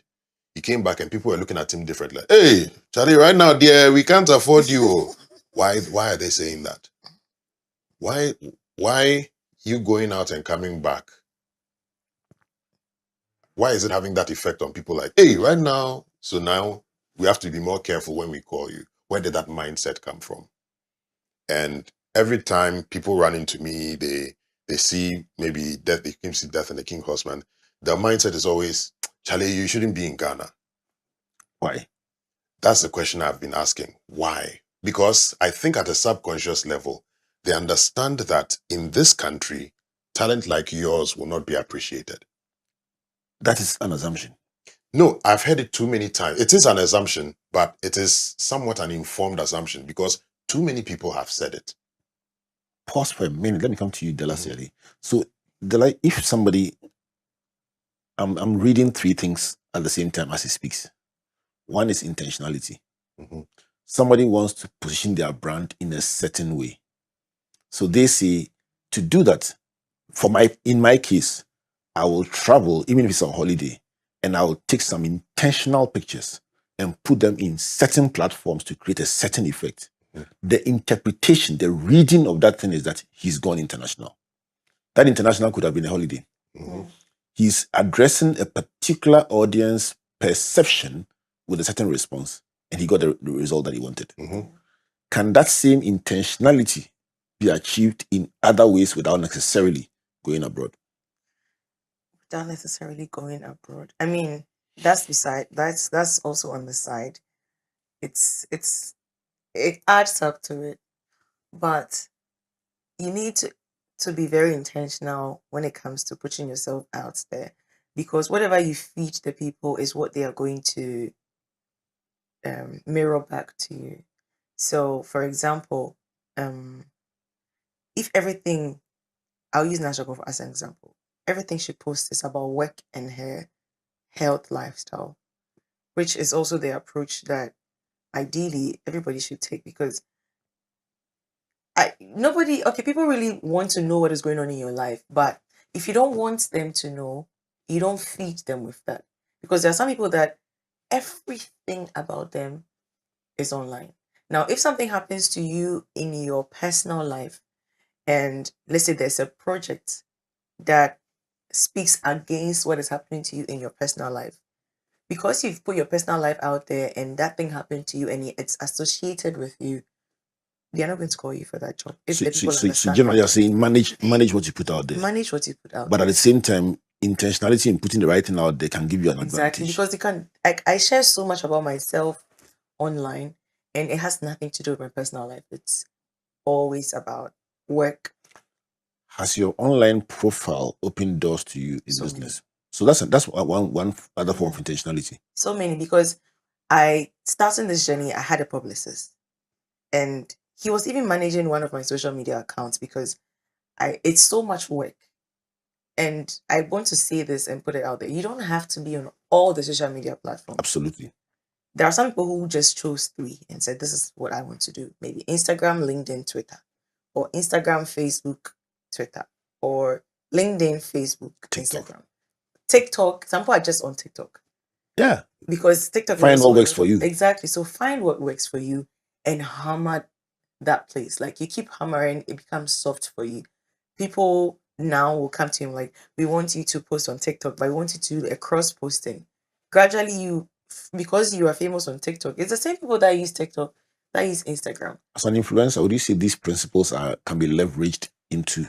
Speaker 3: He came back and people were looking at him differently. Hey, Charlie, right now, dear, we can't afford you. Why are they saying that? Why you going out and coming back? Why is it having that effect on people like, hey, right now? So now we have to be more careful when we call you. Where did that mindset come from? And every time people run into me, they see maybe death, they can see death in the King Horseman. Their mindset is always, Charlie, you shouldn't be in Ghana.
Speaker 2: Why?
Speaker 3: That's the question I've been asking. Why? Because I think at a subconscious level, they understand that in this country, talent like yours will not be appreciated.
Speaker 2: That is an assumption.
Speaker 3: No, I've heard it too many times. It is an assumption, but it is somewhat an informed assumption because too many people have said it.
Speaker 2: Pause for a minute. Let me come to you, Dela Seade. So, Dela, if somebody, I'm reading 3 things at the same time as he speaks. One is intentionality. Somebody wants to position their brand in a certain way. So they say, to do that, in my case, I will travel, even if it's on holiday, and I will take some intentional pictures and put them in certain platforms to create a certain effect. The interpretation, the reading of that thing is that he's gone international. That international could have been a holiday. He's addressing a particular audience perception with a certain response, and he got the result that he wanted. Can that same intentionality be achieved in other ways without necessarily going abroad?
Speaker 1: Without necessarily going abroad. I mean, that's also on the side. It adds up to it, but you need to be very intentional when it comes to putting yourself out there, because whatever you feed the people is what they are going to mirror back to you. So, for example, if everything, I'll use National as an example, everything she posts is about work and her health lifestyle, which is also the approach that ideally everybody should take, because people really want to know what is going on in your life, but if you don't want them to know, you don't feed them with that. Because there are some people that everything about them is online. Now, if something happens to you in your personal life, and let's say there's a project that speaks against what is happening to you in your personal life, because you've put your personal life out there and that thing happened to you and it's associated with you, they're not going to call you for that job. If the people
Speaker 2: So
Speaker 1: understand
Speaker 2: generally, you're
Speaker 1: that.
Speaker 2: saying manage what you put out there.
Speaker 1: Manage what you put out
Speaker 2: But
Speaker 1: there.
Speaker 2: at the same time, intentionality in putting the right thing out there can give you an
Speaker 1: Exactly,
Speaker 2: advantage.
Speaker 1: because you can. I share so much about myself online, and it has nothing to do with my personal life. It's always about work.
Speaker 2: Has your online profile opened doors to you in
Speaker 1: So
Speaker 2: business? So that's one other form of intentionality.
Speaker 1: So many, because I starting this journey, I had a publicist, and he was even managing one of my social media accounts because it's so much work. And I want to say this and put it out there. You don't have to be on all the social media platforms.
Speaker 2: Absolutely.
Speaker 1: There are some people who just chose 3 and said, this is what I want to do. Maybe Instagram, LinkedIn, Twitter, or Instagram, Facebook, Twitter, or LinkedIn, Facebook,
Speaker 2: TikTok.
Speaker 1: Instagram. TikTok, some people are just on TikTok.
Speaker 2: Yeah.
Speaker 1: Because TikTok
Speaker 2: Find
Speaker 1: is
Speaker 2: what works for you.
Speaker 1: Exactly. So find what works for you and hammer that place. Like you keep hammering, it becomes soft for you. People now will come to him like, we want you to post on TikTok, but we want you to do a cross posting. Gradually, because you are famous on TikTok, it's the same people that use TikTok that use Instagram.
Speaker 2: As an influencer, would you say these principles can be leveraged into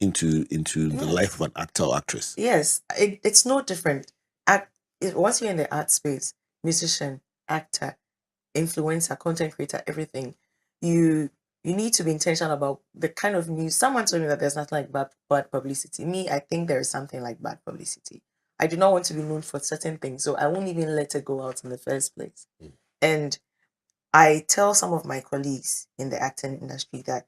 Speaker 2: the life of an actor or actress?
Speaker 1: Yes, it's no different. Once you're in the art space, musician, actor, influencer, content creator, everything, you need to be intentional about the kind of news. Someone told me that there's nothing like bad publicity. Me, I think there is something like bad publicity. I do not want to be known for certain things, so I won't even let it go out in the first place. And I tell some of my colleagues in the acting industry that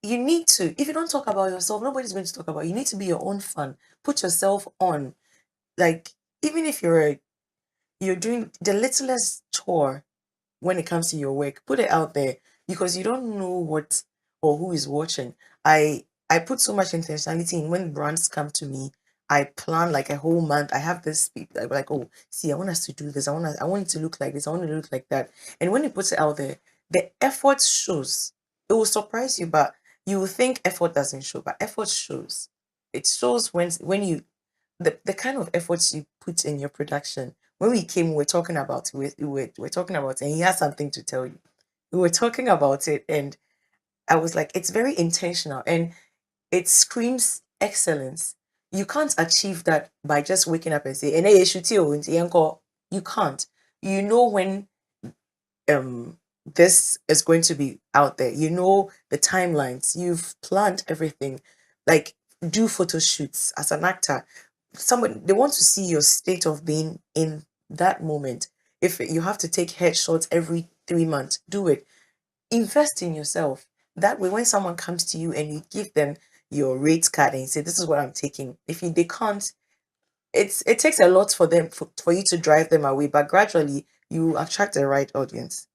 Speaker 1: you need to, if you don't talk about yourself, nobody's going to talk about you. You need to be your own fan. Put yourself on. Like, even if you're doing the littlest chore when it comes to your work, put it out there, because you don't know what or who is watching. I put so much intentionality in when brands come to me. I plan like a whole month. I have this people like, oh, see, I want us to do this. I want it to look like this. I want it to look like that. And when you put it out there, the effort shows. It will surprise you, but you will think effort doesn't show, but effort shows. It shows when you the kind of efforts you put in your production. When we came, we're talking about we're talking about it, and he has something to tell you. We were talking about it, and I was like, it's very intentional, and it screams excellence. You can't achieve that by just waking up and say, "And hey, shoot you," you can't. You know when this is going to be out there. You know the timelines. You've planned everything. Like, do photo shoots as an actor. They want to see your state of being in that moment. If you have to take headshots every 3 months, do it. Invest in yourself. That way, when someone comes to you and you give them your rate card and you say, "This is what I'm taking," they can't, it takes a lot for them for you to drive them away. But gradually, you attract the right audience.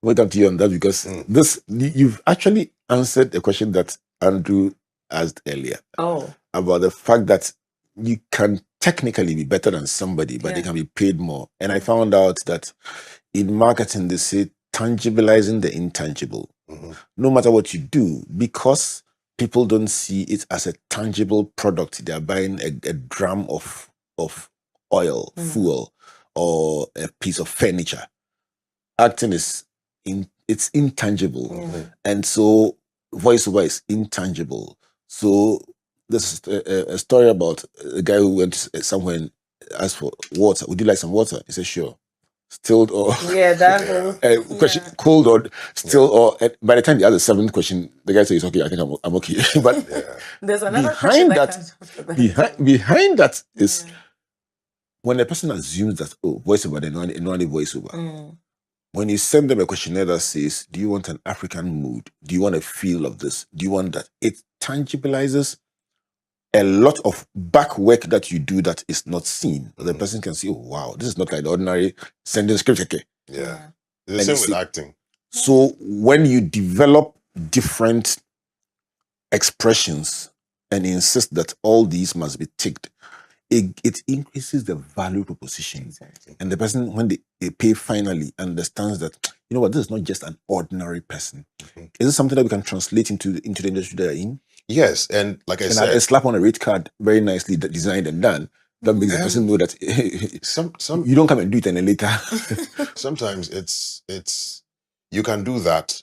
Speaker 2: Wait up to you on that, because you've actually answered a question that Andrew asked earlier.
Speaker 1: Oh.
Speaker 2: About the fact that you can technically be better than somebody, but they can be paid more. And I found out that in marketing, they say tangibilizing the intangible. No matter what you do, because people don't see it as a tangible product, they are buying a drum of oil, fuel, or a piece of furniture. Acting it's intangible. And so voiceover is intangible. So there's a story about a guy who went somewhere and asked for water. Would you like some water? He said, sure. Stilled or question, cold or still or by the time the other 7th question, the guy says, okay, I think I'm okay. But
Speaker 1: there's another
Speaker 2: behind behind that is when a person assumes that, oh, voiceover, they know any voiceover. When you send them a questionnaire that says, do you want an African mood? Do you want a feel of this? Do you want that? It tangibilizes a lot of back work that you do that is not seen. The person can see, oh, wow, this is not like the ordinary sending script. Okay.
Speaker 3: Yeah. The same with acting.
Speaker 2: So when you develop different expressions and insist that all these must be ticked, it increases the value proposition.
Speaker 1: Exactly.
Speaker 2: And the person, when they pay, finally understands that, you know what, this is not just an ordinary person. Is this something that we can translate into the industry they're in?
Speaker 3: Yes, and like I
Speaker 2: And
Speaker 3: said,
Speaker 2: a slap on a rate card, very nicely designed and done, that makes the person know that
Speaker 3: some
Speaker 2: you don't come and do it and then later.
Speaker 3: sometimes it's you can do that,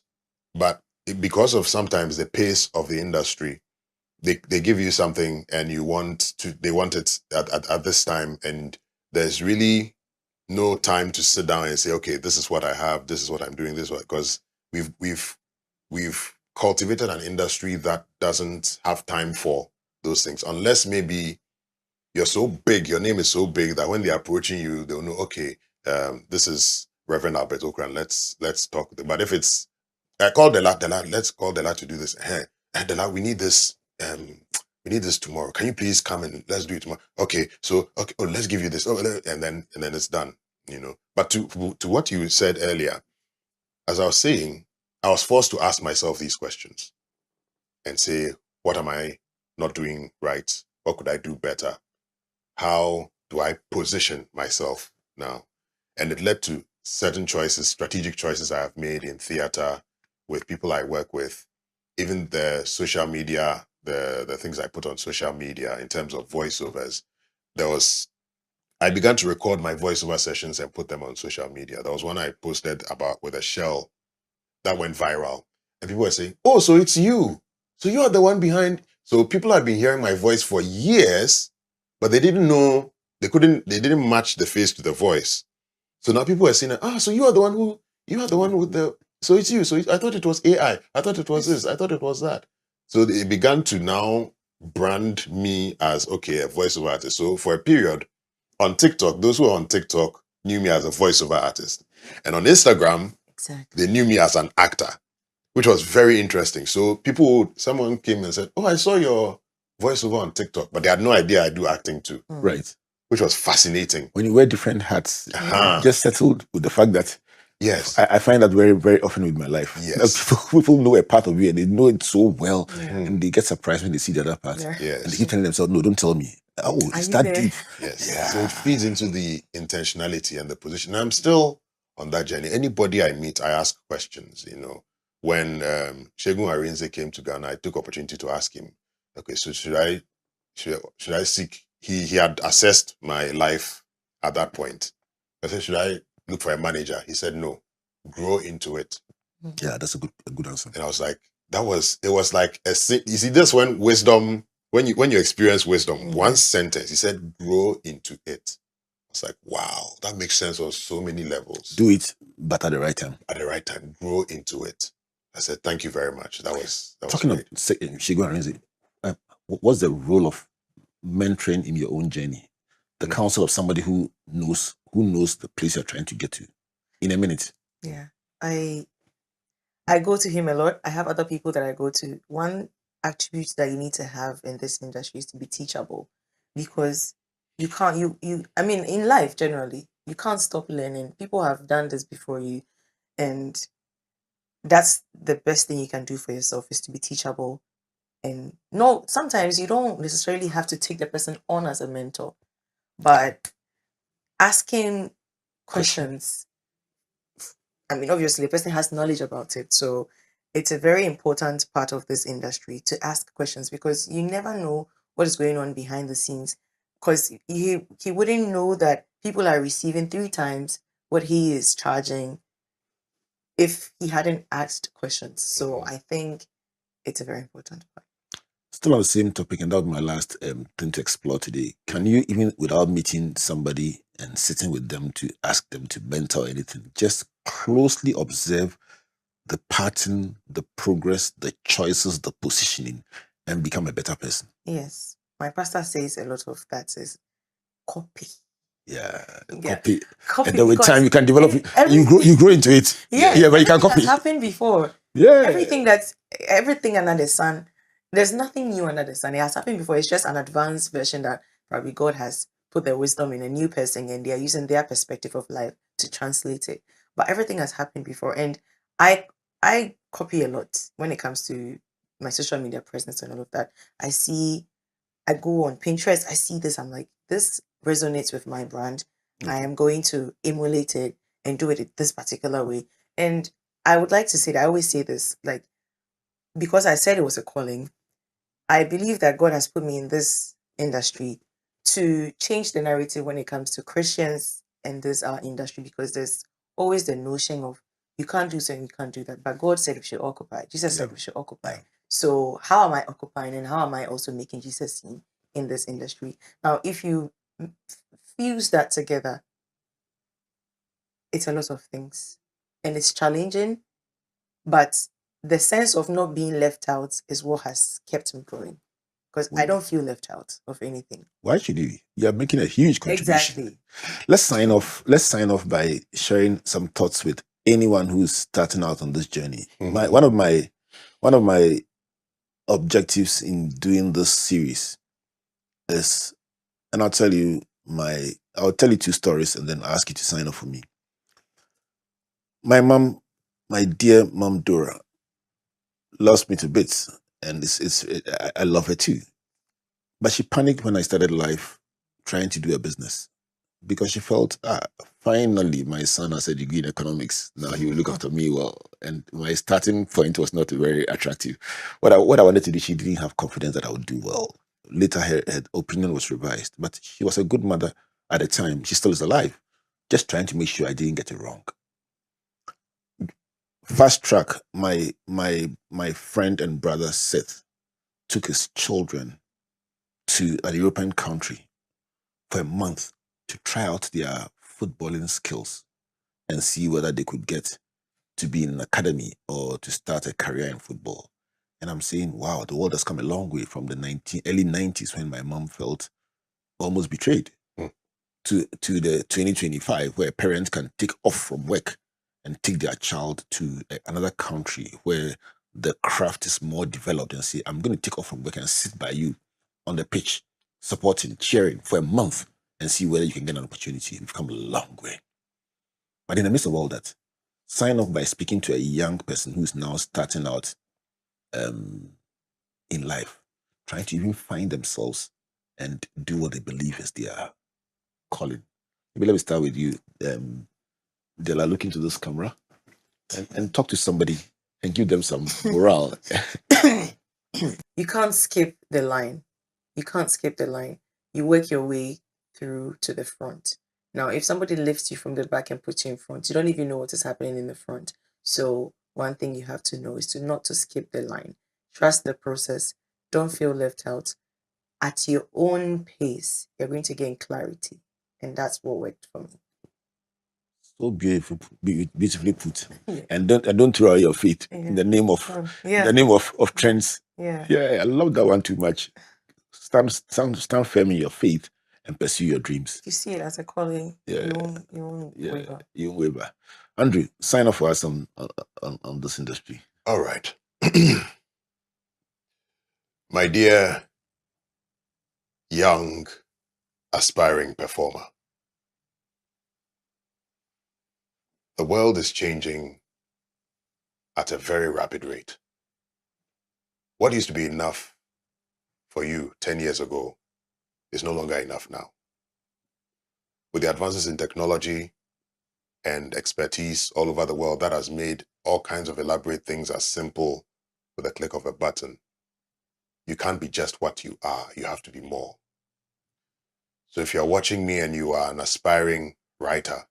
Speaker 3: but because of sometimes the pace of the industry, they give you something and they want it at this time, and there's really no time to sit down and say, okay, this is what I have, this is what I'm doing, this is what, because we've cultivated an industry that doesn't have time for those things, unless maybe you're so big, your name is so big that when they're approaching you, they'll know, okay, this is Reverend Albert Ocran, let's talk. But if it's call Dela, let's call Dela to do this. Hey, Dela, we need this tomorrow. Can you please come and let's do it tomorrow? Okay, so okay, oh, let's give you this. Oh, and then it's done. You know. But to what you said earlier, as I was saying, I was forced to ask myself these questions and say, what am I not doing right? What could I do better? How do I position myself now? And it led to certain choices, strategic choices I have made in theater, with people I work with, even the social media, the things I put on social media in terms of voiceovers. I began to record my voiceover sessions and put them on social media. There was one I posted about with a shell that went viral. And people were saying, oh, so it's you. So you are the one behind. So people had been hearing my voice for years, but they didn't know, they didn't match the face to the voice. So now people are saying, so you are the one with the, so it's you. So I thought it was AI. I thought it was this. I thought it was that. So they began to now brand me as, okay, a voiceover artist. So for a period on TikTok, those who are on TikTok knew me as a voiceover artist. And on Instagram, they knew me as an actor, which was very interesting. So someone came and said, oh, I saw your voiceover on TikTok, but they had no idea I do acting too.
Speaker 2: Right.
Speaker 3: Which was fascinating.
Speaker 2: When you wear different hats, just settled with the fact that,
Speaker 3: yes,
Speaker 2: I find that very, very often with my life.
Speaker 3: Yes.
Speaker 2: People know a part of you and they know it so well, and they get surprised when they see the other part.
Speaker 3: Yes.
Speaker 2: And they keep telling themselves, no, don't tell me. Oh, it's that deep.
Speaker 3: Yes. Yeah. So it feeds into the intentionality and the position. I'm still on that journey. Anybody I meet, I ask questions. You know, when Segun Arinze came to Ghana, I took opportunity to ask him, okay, so should I seek? He had assessed my life at that point. I said, should I look for a manager? He said, no, grow into it.
Speaker 2: Yeah, that's a good answer.
Speaker 3: And I was like, it was like you see, this when you experience wisdom, one sentence, he said, grow into it. I was like, wow, that makes sense on so many levels.
Speaker 2: Do it, but at the right time.
Speaker 3: At the right time, grow into it. I said, thank you very much. That was
Speaker 2: talking
Speaker 3: great.
Speaker 2: of Segun Arinze, what's the role of mentoring in your own journey? The counsel of somebody who knows the place you're trying to get to. In a minute.
Speaker 1: Yeah. I go to him a lot. I have other people that I go to. One attribute that you need to have in this industry is to be teachable, because you can't I mean, in life generally, you can't stop learning. People have done this before you, and that's the best thing you can do for yourself, is to be teachable. And no, sometimes you don't necessarily have to take the person on as a mentor, but asking questions. I mean, obviously, the person has knowledge about it. So it's a very important part of this industry to ask questions, because you never know what is going on behind the scenes. Because he wouldn't know that people are receiving 3 times what he is charging if he hadn't asked questions. So I think it's a very important part.
Speaker 2: Still on the same topic, and that was my last thing to explore today. Can you, even without meeting somebody and sitting with them to ask them to mentor anything, just closely observe the pattern, the progress, the choices, the positioning, and become a better person?
Speaker 1: Yes. My pastor says a lot of that is copy.
Speaker 2: Yeah,
Speaker 1: Copy.
Speaker 2: And then with time you can develop it. You grow into it.
Speaker 1: Yeah,
Speaker 2: but you can copy.
Speaker 1: Has happened before.
Speaker 2: Yeah.
Speaker 1: Everything under the sun. There's nothing new under the sun. It has happened before. It's just an advanced version that probably God has put their wisdom in a new person, and they are using their perspective of life to translate it. But everything has happened before, and I copy a lot when it comes to my social media presence and all of that. I go on Pinterest, I see this, I'm like, this resonates with my brand. I am going to emulate it and do it this particular way. And I would like to say that I always say this, like, because I said it was a calling, I believe that God has put me in this industry to change the narrative when it comes to Christians and this our industry, because there's always the notion of you can't do something, you can't do that. But God said we should occupy. Jesus said we should occupy. So how am I occupying, and how am I also making Jesus seen in this industry? Now, if you fuse that together, it's a lot of things, and it's challenging, but the sense of not being left out is what has kept me going, because I don't feel left out of anything.
Speaker 2: Why should you? You are making a huge contribution.
Speaker 1: Exactly.
Speaker 2: Let's sign off. Let's sign off by sharing some thoughts with anyone who's starting out on this journey. One of my objectives in doing this series is, and I'll tell you two stories and then ask you to sign off for me. My mom, my dear mom Dora, lost me to bits, and I love her too. But she panicked when I started life trying to do a business, because she felt, finally my son has a degree in economics. Now he will look after me well. And my starting point was not very attractive. What I wanted to do, she didn't have confidence that I would do well. Later, her opinion was revised. But she was a good mother at the time. She still is alive. Just trying to make sure I didn't get it wrong. Fast track, my friend and brother Seth took his children to a European country for a month to try out their footballing skills and see whether they could get to be in an academy or to start a career in football. And I'm saying, wow, the world has come a long way from the early 90s when my mom felt almost betrayed to the 2025 where parents can take off from work and take their child to another country where the craft is more developed and say, I'm going to take off from work and sit by you on the pitch, supporting, cheering for a month and see whether you can get an opportunity. We've come a long way. But in the midst of all that, sign off by speaking to a young person who's now starting out in life, trying to even find themselves and do what they believe is their calling. Maybe let me start with you, Dela. Look into this camera and talk to somebody and give them some morale.
Speaker 1: You can't skip the line. You can't skip the line. You work your way through to the front. Now, if somebody lifts you from the back and puts you in front, you don't even know what is happening in the front. So one thing you have to know is not to skip the line. Trust the process. Don't feel left out. At your own pace, you're going to gain clarity. And that's what worked for me.
Speaker 2: So beautifully put. Yeah. And don't throw out your feet in the name of trends. Yeah, I love that one too much. Stand firm in your faith and pursue your dreams.
Speaker 1: You see it as a calling. You won't waver.
Speaker 2: You won't waver. Andrew, sign off for us on this industry.
Speaker 3: All right. My dear young aspiring performer, the world is changing at a very rapid rate. What used to be enough for you 10 years ago is no longer enough now. With the advances in technology and expertise all over the world, that has made all kinds of elaborate things as simple with a click of a button. You can't be just what you are. You have to be more. So if you're watching me and you are an aspiring writer,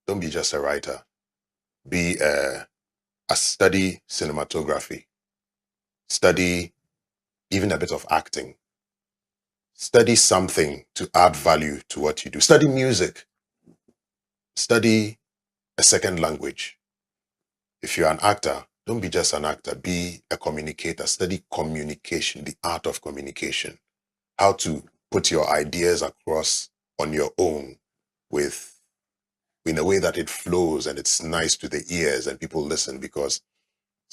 Speaker 3: don't be just a writer. Be study cinematography. Study even a bit of acting. Study something to add value to what you do. Study music. Study a second language. If you're an actor, don't be just an actor. Be a communicator. Study communication, the art of communication. How to put your ideas across on your own in a way that it flows and it's nice to the ears and people listen, because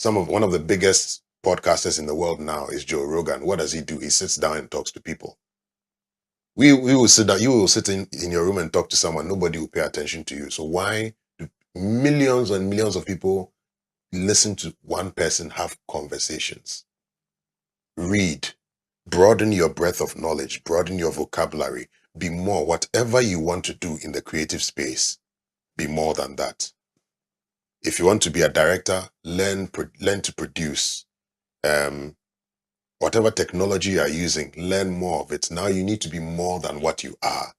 Speaker 3: one of the biggest podcasters in the world now is Joe Rogan. What does he do? He sits down and talks to people. We will sit down. You will sit in your room and talk to someone. Nobody will pay attention to you. So why do millions and millions of people listen to one person have conversations? Read. Broaden your breadth of knowledge, broaden your vocabulary, be more. Whatever you want to do in the creative space, be more than that. If you want to be a director, learn to produce. Whatever technology you are using, learn more of it. Now you need to be more than what you are,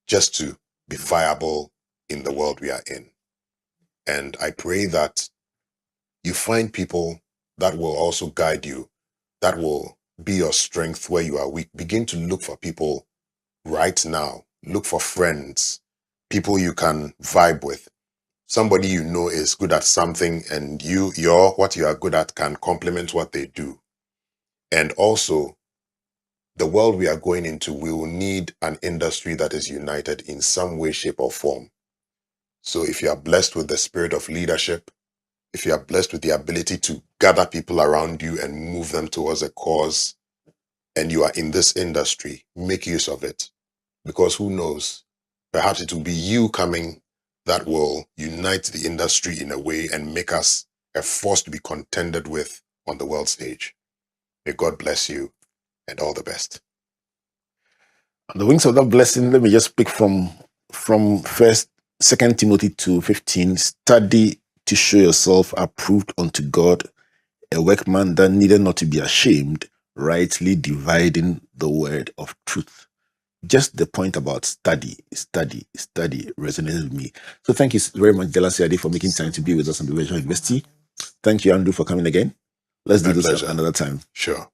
Speaker 3: just to be viable in the world we are in. And I pray that you find people that will also guide you, that will be your strength where you are weak. Begin to look for people right now. Look for friends, people you can vibe with. Somebody you know is good at something, and what you are good at can complement what they do. And also, the world we are going into, we will need an industry that is united in some way, shape, or form. So if you are blessed with the spirit of leadership, if you are blessed with the ability to gather people around you and move them towards a cause, and you are in this industry, make use of it. Because who knows, perhaps it will be you coming that will unite the industry in a way and make us a force to be contended with on the world stage. May God bless you, and all the best.
Speaker 2: On the wings of that blessing, let me just pick from 2 Timothy 2:15. Study to show yourself approved unto God, a workman that needed not to be ashamed, rightly dividing the word of truth. Just the point about study resonated with me. So thank you very much, Dela Seade, for making time to be with us on the Virtual University. Thank you, Andrew, for coming again. Let's do this another time.
Speaker 3: Sure.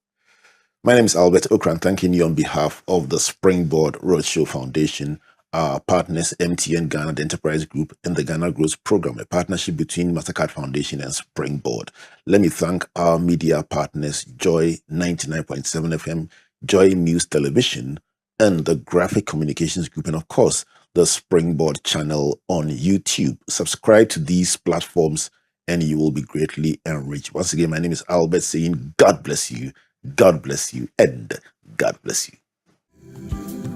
Speaker 2: My name is Albert Ocran, thanking you on behalf of the Springboard Roadshow Foundation, our partners MTN Ghana, the Enterprise Group, and the Ghana Growth Program, a partnership between Mastercard Foundation and Springboard. Let me thank our media partners, Joy 99.7 FM, Joy News Television, and the Graphic Communications Group, and of course, the Springboard channel on YouTube. Subscribe to these platforms and you will be greatly enriched. Once again, my name is Albert, saying God bless you, and God bless you.